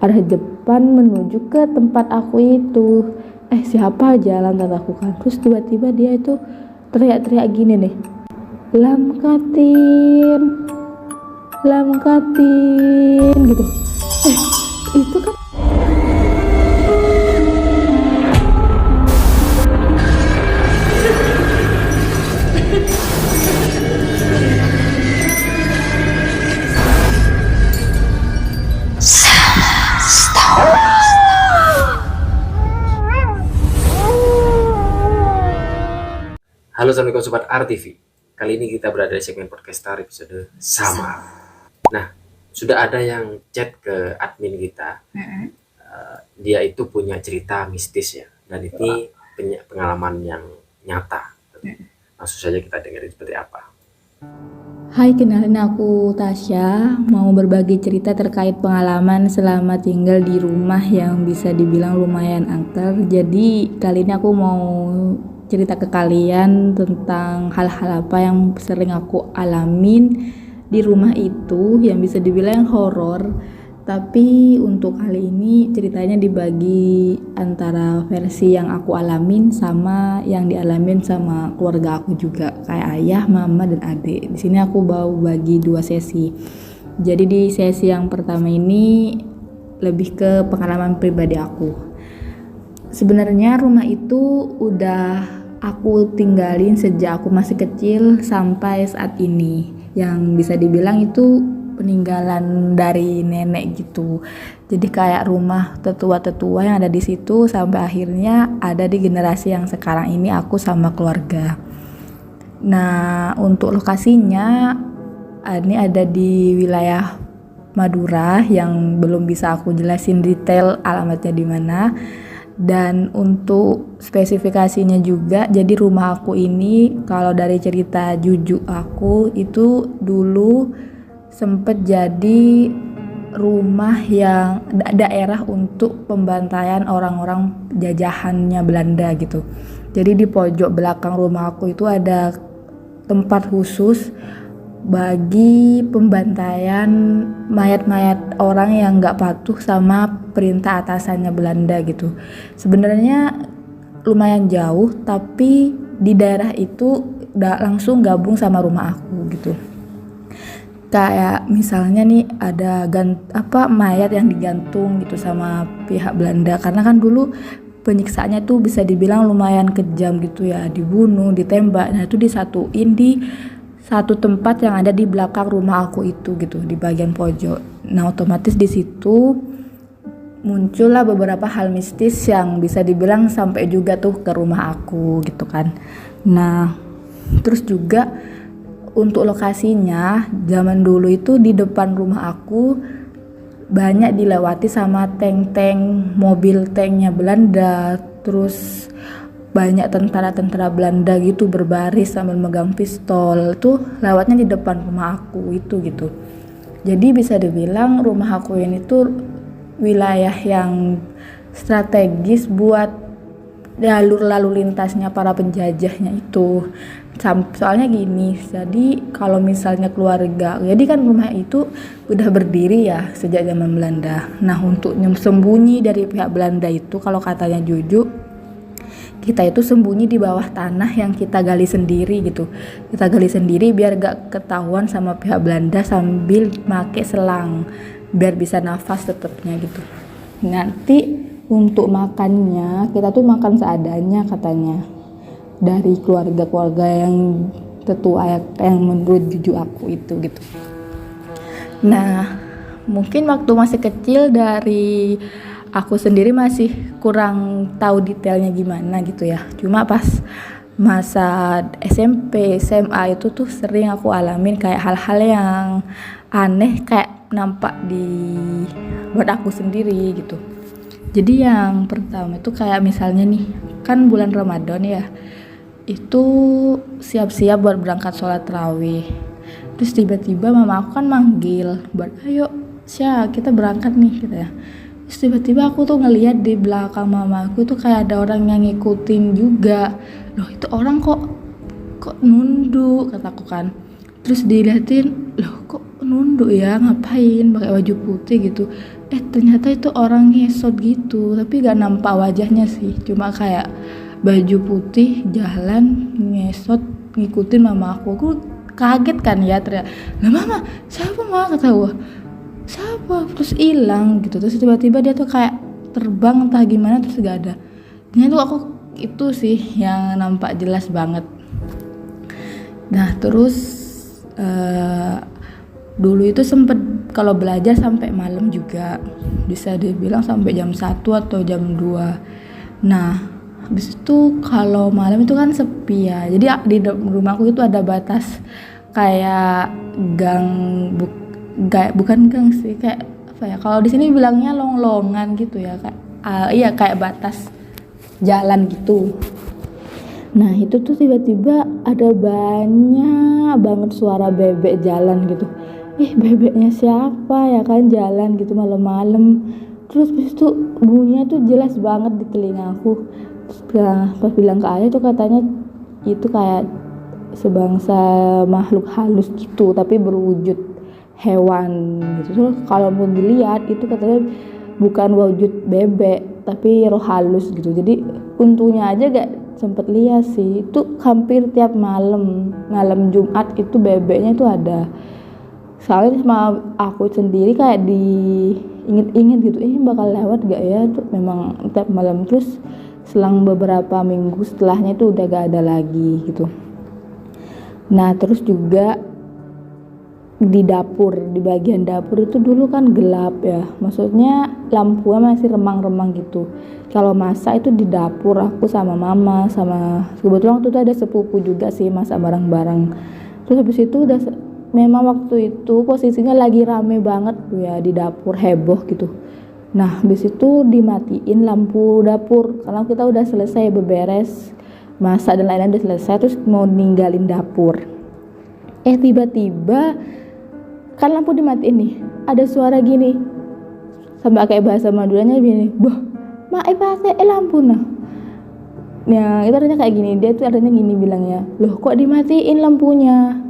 arah depan menuju ke tempat aku itu. Siapa jalan kataku kan. Terus tiba-tiba dia itu teriak-teriak gini nih, lamkatin, lamkatin gitu. Itu kan Halo, assalamualaikum sobat RTV. Kali ini kita berada di segmen podcast Star episode sama. Nah, sudah ada yang chat ke admin kita. Dia itu punya cerita mistis ya, dan ini pengalaman yang nyata. Langsung saja kita dengerin seperti apa. Hai, kenalin aku Tasya, mau berbagi cerita terkait pengalaman selama tinggal di rumah yang bisa dibilang lumayan angker. Jadi kali ini aku mau cerita ke kalian tentang hal-hal apa yang sering aku alamin di rumah itu yang bisa dibilang horor. Tapi untuk kali ini ceritanya dibagi antara versi yang aku alamin sama yang dialamin sama keluarga aku juga, kayak ayah, mama, dan adik. Di sini aku mau bagi 2 sesi. Jadi di sesi yang pertama ini lebih ke pengalaman pribadi aku. Sebenarnya rumah itu udah aku tinggalin sejak aku masih kecil sampai saat ini. Yang bisa dibilang itu peninggalan dari nenek gitu. Jadi kayak rumah tetua-tetua yang ada di situ sampai akhirnya ada di generasi yang sekarang ini aku sama keluarga. Nah, untuk lokasinya ini ada di wilayah Madura yang belum bisa aku jelasin detail alamatnya di mana. Dan untuk spesifikasinya juga, jadi rumah aku ini kalau dari cerita juju aku itu dulu sempet jadi rumah yang daerah untuk pembantaian orang-orang jajahannya Belanda gitu. Jadi di pojok belakang rumah aku itu ada tempat khusus bagi pembantaian mayat-mayat orang yang nggak patuh sama perintah atasannya Belanda gitu. Sebenarnya lumayan jauh, tapi di daerah itu udah langsung gabung sama rumah aku gitu. Kayak misalnya nih ada mayat yang digantung gitu sama pihak Belanda, karena kan dulu penyiksaannya tuh bisa dibilang lumayan kejam gitu ya, dibunuh, ditembak. Nah itu disatuin di satu tempat yang ada di belakang rumah aku itu gitu, di bagian pojok. Nah otomatis di situ muncullah beberapa hal mistis yang bisa dibilang sampai juga tuh ke rumah aku gitu kan. Nah terus juga untuk lokasinya, zaman dulu itu di depan rumah aku banyak dilewati sama tank-tank, mobil tanknya Belanda. Terus banyak tentara-tentara Belanda gitu berbaris sambil megang pistol. Tuh lewatnya di depan rumah aku itu gitu. Jadi bisa dibilang rumah aku ini tuh wilayah yang strategis buat jalur lalu lintasnya para penjajahnya itu. Soalnya gini, jadi kalau misalnya keluarga, jadi kan rumah itu udah berdiri ya sejak zaman Belanda. Nah untuk sembunyi dari pihak Belanda itu, kalau katanya Juju, kita itu sembunyi di bawah tanah yang kita gali sendiri gitu. Kita gali sendiri biar gak ketahuan sama pihak Belanda sambil pakai selang biar bisa nafas tetapnya gitu. Nanti untuk makannya kita tuh makan seadanya katanya, dari keluarga-keluarga yang tetua yang menurut juju aku itu gitu. Nah mungkin waktu masih kecil dari aku sendiri masih kurang tahu detailnya gimana gitu ya. Cuma pas masa SMP, SMA itu tuh sering aku alamin kayak hal-hal yang aneh kayak nampak buat aku sendiri gitu. Jadi yang pertama itu kayak misalnya nih, kan bulan Ramadan ya, itu siap-siap buat berangkat sholat tarawih. Terus tiba-tiba mama aku kan manggil buat ayo Sya kita berangkat nih gitu ya. Terus tiba-tiba aku tuh ngeliat di belakang mama aku tuh kayak ada orang yang ngikutin juga. Loh itu orang kok nunduk kataku kan. Terus diliatin, loh kok nunduk ya, ngapain pakai baju putih gitu. Ternyata itu orang ngesot gitu, tapi gak nampak wajahnya sih, cuma kayak baju putih jalan ngesot ngikutin mama aku kaget kan ya, teriak, lah mama siapa, mama kata gue siapa, terus hilang gitu. Terus tiba-tiba dia tuh kayak terbang entah gimana, terus gak ada. Ini tuh aku itu sih yang nampak jelas banget. Nah terus dulu itu sempet kalau belajar sampai malam juga, bisa dibilang sampai jam 1 atau jam 2. Nah habis itu kalau malam itu kan sepi ya, jadi di rumahku itu ada batas kayak gang, bukan gang sih, kayak apa ya, kalau di sini bilangnya longlongan gitu ya, kayak iya kayak batas jalan gitu. Nah itu tuh tiba-tiba ada banyak banget suara bebek jalan gitu. Bebeknya siapa ya kan jalan gitu malam-malam. Terus habis itu bunyinya tuh jelas banget di telinga aku. Terus pas bilang ke ayah tuh katanya itu kayak sebangsa makhluk halus gitu, tapi berwujud hewan gitu. Terus kalau mau dilihat itu katanya bukan wujud bebek tapi roh halus gitu. Jadi untungnya aja gak sempet lihat sih. Itu hampir tiap malam Jumat itu bebeknya itu ada. Soalnya sama aku sendiri kayak diinget-inget gitu, bakal lewat gak ya. Itu memang tiap malam. Terus selang beberapa minggu setelahnya itu udah gak ada lagi gitu. Nah terus juga di dapur, di bagian dapur itu dulu kan gelap ya, maksudnya lampunya masih remang-remang gitu. Kalau masak itu di dapur aku sama mama, sama kebetulan waktu itu ada sepupu juga sih, masak bareng-bareng. Terus habis itu memang waktu itu posisinya lagi rame banget tuh ya di dapur, heboh gitu. Nah habis itu dimatiin lampu dapur karena kita udah selesai beberes masak dan lain-lain, udah selesai, terus mau ninggalin dapur. Tiba-tiba kan lampu dimatiin nih, ada suara gini, sampai kayak bahasa Maduranya gini, boh mak pakai lampu nah. Nah itu artinya kayak gini, dia tuh artinya gini bilangnya, loh kok dimatiin lampunya.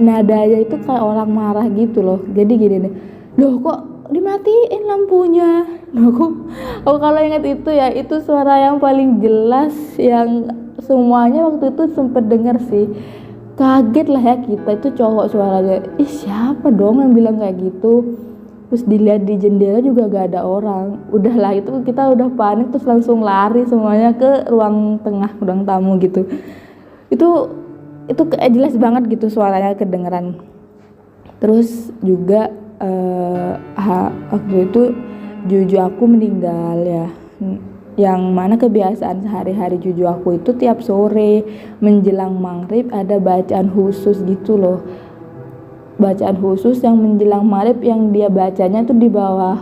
Nadanya itu kayak orang marah gitu loh. Jadi gini nih, loh kok dimatiin lampunya. Aku kalau ingat itu ya, itu suara yang paling jelas yang semuanya waktu itu sempet denger sih. Kaget lah ya kita, itu cowok suaranya, siapa dong yang bilang kayak gitu. Terus dilihat di jendela juga gak ada orang. Udahlah itu kita udah panik, terus langsung lari semuanya ke ruang tengah, ruang tamu gitu. Itu kayak jelas banget gitu suaranya kedengeran. Terus juga waktu itu Juju aku meninggal ya, yang mana kebiasaan sehari-hari Juju aku itu tiap sore menjelang maghrib ada bacaan khusus gitu loh, bacaan khusus yang menjelang maghrib, yang dia bacanya tuh di bawah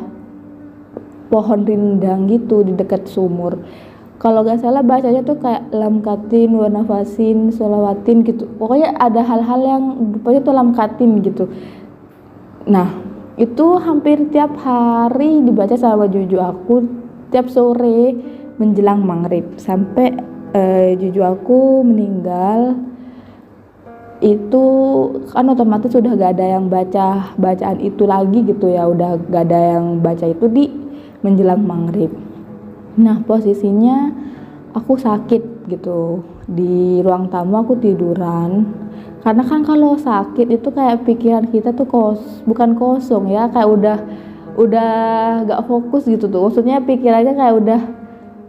pohon rindang gitu di dekat sumur. Kalau gak salah bacanya tuh kayak lamkatin, wanafasin, sholawatin gitu, pokoknya ada hal-hal yang pokoknya tuh lamkatin gitu. Nah itu hampir tiap hari dibaca sama Juju aku tiap sore menjelang maghrib sampai Juju aku meninggal. Itu kan otomatis udah gak ada yang baca bacaan itu lagi gitu ya, udah gak ada yang baca itu di menjelang maghrib. Nah posisinya aku sakit gitu, di ruang tamu aku tiduran. Karena kan kalau sakit itu kayak pikiran kita tuh bukan kosong ya, kayak udah gak fokus gitu tuh, maksudnya pikirannya kayak udah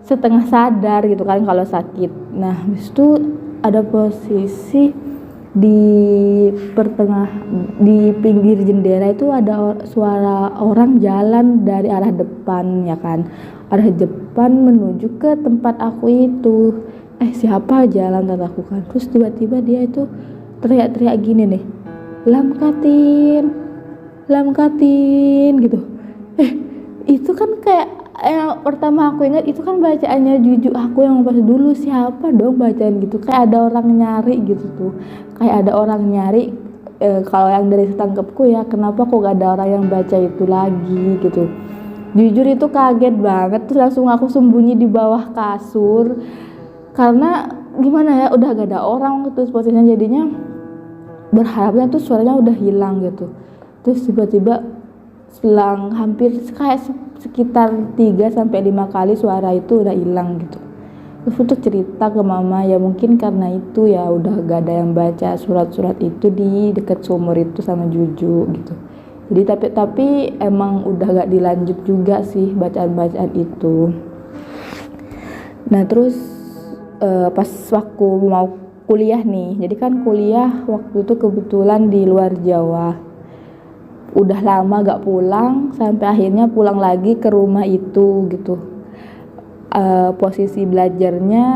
setengah sadar gitu kan kalau sakit. Nah habis itu ada posisi di pinggir jendela itu ada suara orang jalan dari arah depan ya kan, arah depan menuju ke tempat aku itu. Siapa jalan kataku kan. Terus tiba-tiba dia itu teriak-teriak gini nih, lamkatin gitu. Itu kan kayak yang pertama aku ingat itu kan bacaannya Juju aku yang pas dulu, siapa dong bacaan gitu, kayak ada orang nyari gitu tuh, kayak ada orang nyari. Kalau yang dari setangkepku ya, kenapa kok gak ada orang yang baca itu lagi gitu. Jujur itu kaget banget, terus langsung aku sembunyi di bawah kasur karena gimana ya, udah gak ada orang terus posisinya, jadinya berharapnya tuh suaranya udah hilang gitu. Terus tiba-tiba selang hampir kayak sekitar 3 sampai 5 kali suara itu udah hilang gitu. Terus aku tuh cerita ke mama, ya mungkin karena itu ya udah gak ada yang baca surat-surat itu di dekat sumur itu sama Juju gitu. Jadi tapi emang udah gak dilanjut juga sih bacaan-bacaan itu. Nah terus pas waktu mau kuliah nih, jadi kan kuliah waktu itu kebetulan di luar Jawa, udah lama gak pulang sampai akhirnya pulang lagi ke rumah itu gitu. Posisi belajarnya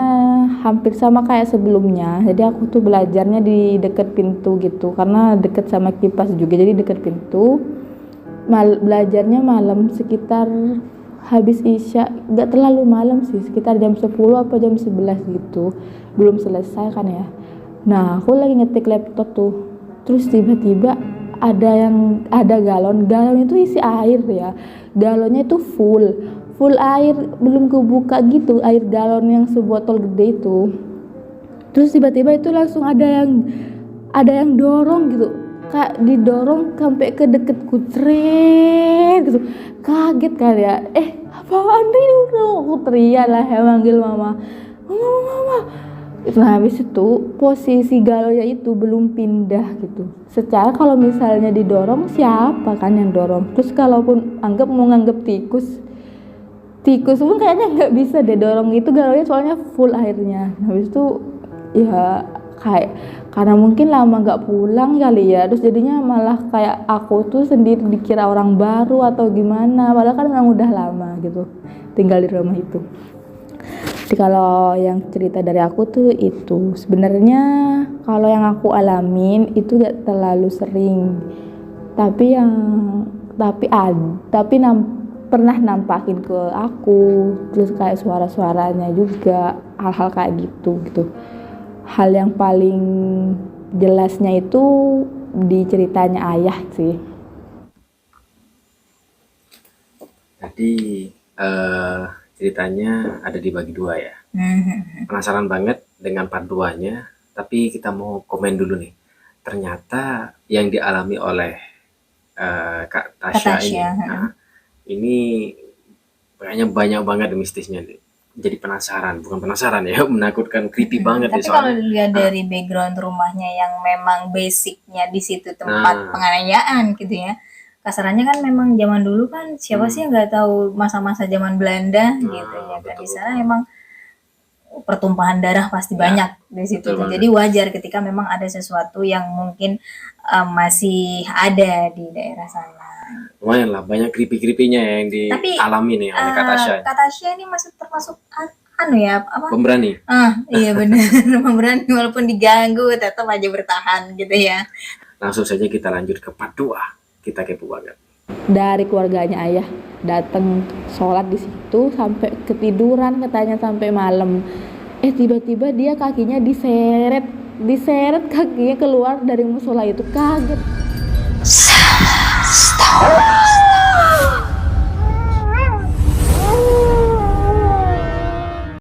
hampir sama kayak sebelumnya, jadi aku tuh belajarnya di deket pintu gitu karena deket sama kipas juga, jadi deket pintu. Belajarnya malam sekitar habis isya, gak terlalu malam sih, sekitar jam 10 apa jam 11 gitu, belum selesai kan ya. Nah aku lagi ngetik laptop tuh, terus tiba-tiba ada galon itu isi air ya, galonnya itu full air, belum kebuka gitu, air galon yang sebotol gede itu. Terus tiba-tiba itu langsung ada yang dorong gitu, kayak didorong sampai ke deket kucret gitu. Kaget kali ya, apaan ini, aku teriak lah ya, manggil mama. Nah habis itu posisi galonnya itu belum pindah gitu. Secara kalau misalnya didorong siapa kan yang dorong, terus kalaupun mau nganggep tikus pun kayaknya nggak bisa deh dorong itu galonnya, soalnya full airnya. Habis itu ya kayak karena mungkin lama nggak pulang kali ya, terus jadinya malah kayak aku tuh sendiri dikira orang baru atau gimana, padahal kan memang udah lama gitu tinggal di rumah itu. Jadi kalau yang cerita dari aku tuh itu sebenarnya kalau yang aku alamin itu gak terlalu sering, tapi pernah nampakin ke aku, terus kayak suara-suaranya juga, hal-hal kayak gitu. Hal yang paling jelasnya itu di ceritanya ayah sih. Jadi ceritanya ada dibagi dua ya. Penasaran banget dengan part 2-nya, tapi kita mau komen dulu nih. Ternyata yang dialami oleh Kak Tasya ini kayaknya banyak banget mistisnya. Jadi bukan penasaran ya, menakutkan, creepy banget. Tapi kalau dilihat dari background rumahnya yang memang basicnya di situ tempat penganiayaan gitu ya, kasarannya kan memang zaman dulu kan siapa sih yang nggak tahu masa-masa zaman Belanda gitu ya kan, di sana emang pertumpahan darah pasti banyak di situ. Jadi wajar ketika memang ada sesuatu yang mungkin masih ada di daerah sana. Lumayan lah, banyak creepy-creepynya yang dialami nih oleh Kak Tasya. Kak Tasya ini termasuk apa? Pemberani. Iya benar, pemberani walaupun diganggu tetap aja bertahan gitu ya. Langsung saja kita lanjut ke part 2. Kita kepo banget. Dari keluarganya ayah datang sholat di situ sampai ketiduran katanya sampai malam. Tiba-tiba dia kakinya diseret kakinya keluar dari musola itu, kaget.